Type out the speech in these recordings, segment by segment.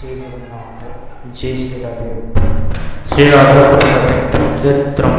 जय जगन्नाथ जय श्री राधे श्री राधा चित्रम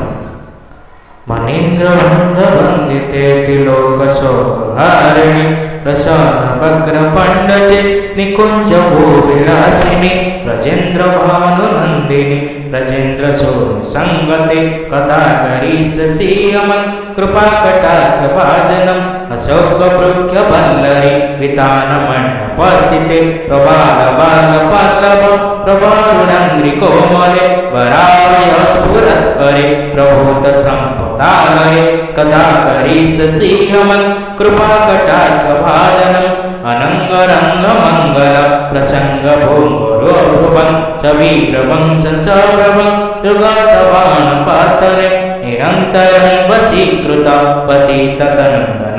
मनीन्द्र बंध वंदिते तिलोक शोक हारिणी प्रसन्न वक्र पंडजे निकुंज भूविलासिनी ब्रजेन्द्र भानुनंदिनी ब्रजेन्द्र सोम संगते कदा करीससीयमन कृपा कटाक्ष भाजनम अशोक वृक्ष वल्लरी वितान मंडपतिते प्रबाल बाल पल्लव प्रभारुणंग्रि कोमले वराय स्फुरत करे प्रभूत संपदालये कदा करीससीयमन कृपा कटाक्ष भाजनम अनंग रंग मंगल प्रसंग भोंगरो भ्रुवं सवीर वंश सौरभं दुर्गातवान पातरे निरंतरं वशीकृत पतित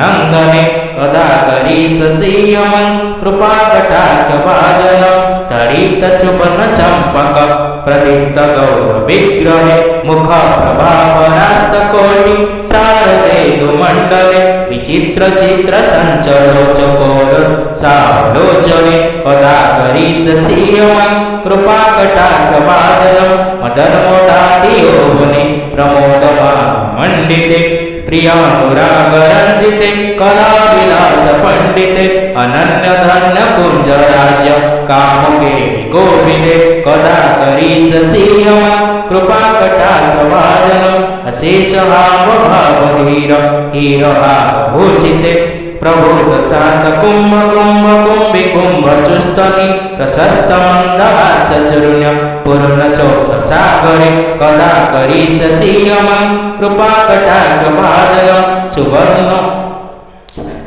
नंदने कदा करीससीयमं कृपा कटाक्ष भाजनं तरित सुवर्ण चंपक प्रदीप्त गौर विग्रहे मुख प्रभावरास्त कोटि शारदे मंडले विचित्र चित्र संचरोचकोर सालोचने कदा करीससीयमं कृपा कटाक्ष भाजनं मदन मोदाति यौवने प्रमोदमान मंडिते प्रियानुराग रंजिते कला विलास पंडिते अनन्य धन्य कुंज राज्य कामुके गोविदे कदा करीससीयमं कृपा कटाक्ष भाजनम् अशेष भाव भावधीर हीर भूषिते प्रभूत शांत कुंभ कुंभ कुंभि कुंभ सुस्तनि प्रशस्त मंदहास चरुण्य पूर्ण शोक सागरे कदा करीससीयमं कृपा कटाक्ष भाजनं सुवर्ण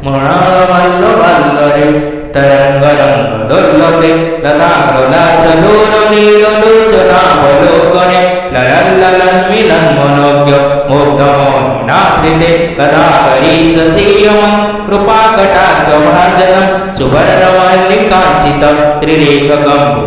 मृणाल वल्ल वल्लरे तरंग रंग दुर्लभे लताग्रलास लोल नील लोचनावलोकने ललन ललन मिलन मनोज्ञ मुग्ध मोहिनाश्रिते कदा करीससीयमं कृपा कटाक्ष भाजनं सुवर्ण मल्लिकांचित त्रिरेख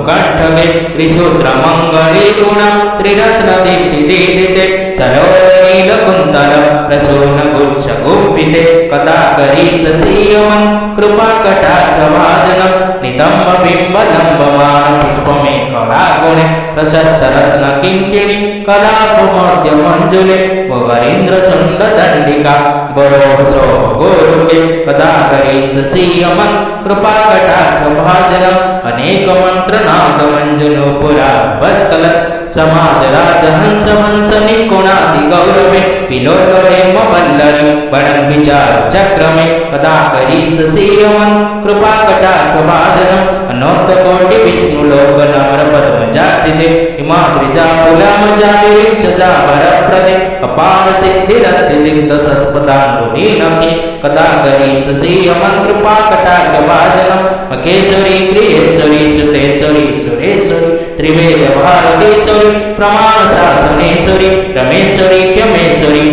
कंठगे त्रिसूत्र मंगले गुण त्रिरत्न दीप्तिदीदिते सरोनील कुंतल प्रसून गुच्छ गुंफिते कदा करीससीयमं कृपा कटाक्ष भाजनं नितंब बिंब लंबमान पुष्पमेकलागुणे प्रशस्त रत्न किंकिणी कलापमोद्य मंजुले भोगरीन्द्र सुंड दंडिका बरोहसो गोरुके कदा करीससीयमं कृपा कटाक्ष भाजनं अनेक मंत्र नाद मंजुनुपुरा बस्कलत समाज राज हंस वंश निकुणाति गौरवे पिलोकरेम वल्लरी बणं विचार चक्रमे कदा करीससीयमं कृपा कटाक्ष भाजनं अनोत कोटि विष्णु लोक नम्र पद्मजाचिते हिमाद्रिजा पुलामजाविरिच जावरप्रदे अपार सिद्धिरत्ति दिग्ध सत्पदांडुनीनखि कदा करीससीयमं कृपा कटाक्ष भाजनं मकेश्वरी क्रियेश्वरी सुतेश्वरी सुरेश्वरी त्रिवेद भारतीश्वरी प्रमाण शासनेश्वरी रमेश्वरी क्षमेश्वरी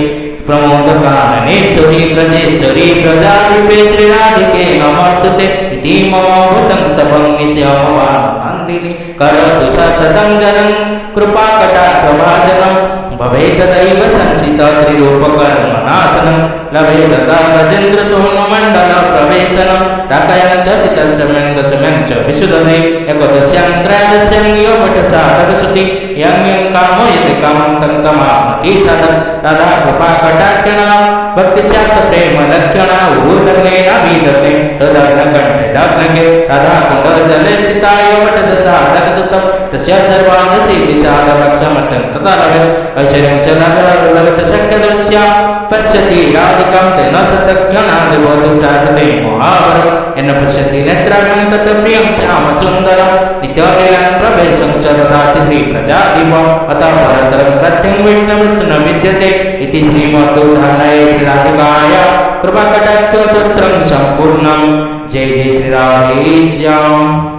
प्रमोद काननेश्वरी ब्रजेश्वरी प्रजाधिपे श्रीराधिके नमस्तुते इति मम भूतं तपं निश्यामवानन्दिनी करोतु सततं जनं कृपा कटाक्ष भाजनं भवेत् दैव संचित त्रिरूपकर्मनाशनं लभेत गजेन्द्र सोममण्डल प्रवेशनं राकयं च सितत्रम्यं दशम्यं च विशुद्धे एकदश्यां त्रयोदश्यां योपटसाधकसुति यं यं कामयति कामं तं तमाप्नोति सदं राधा कृपा कटाक्षणा भक्तिशात प्रेम लक्षणा उदर्नेन विदर्ने हृदयनकण्ठे दग्नके राधा कुण्डलजले स्थिता योपटसाधकसुतं तस्य सर्वाङ्गसिद्धिसाधकक्षमतं तथा लभेत् ऐश्वर्यं च लभेत् शक्यदर्श्या पश्यति राधिकां तेन शतज्ञानादिवोदुष्टादते महावरं येन पश्यति नेत्राणं तत् प्रियं श्यामसुन्दरं नित्यलीलं प्रवेशं च ददाति श्रीप्रजाधिप अतः परतरं प्रत्यं वैष्णवस्य न विद्यते इति श्रीमद्उद्धारणाय श्रीराधिकाय कृपाकटाक्षस्तोत्रं सम्पूर्णं जय जय श्रीराधेश्याम्।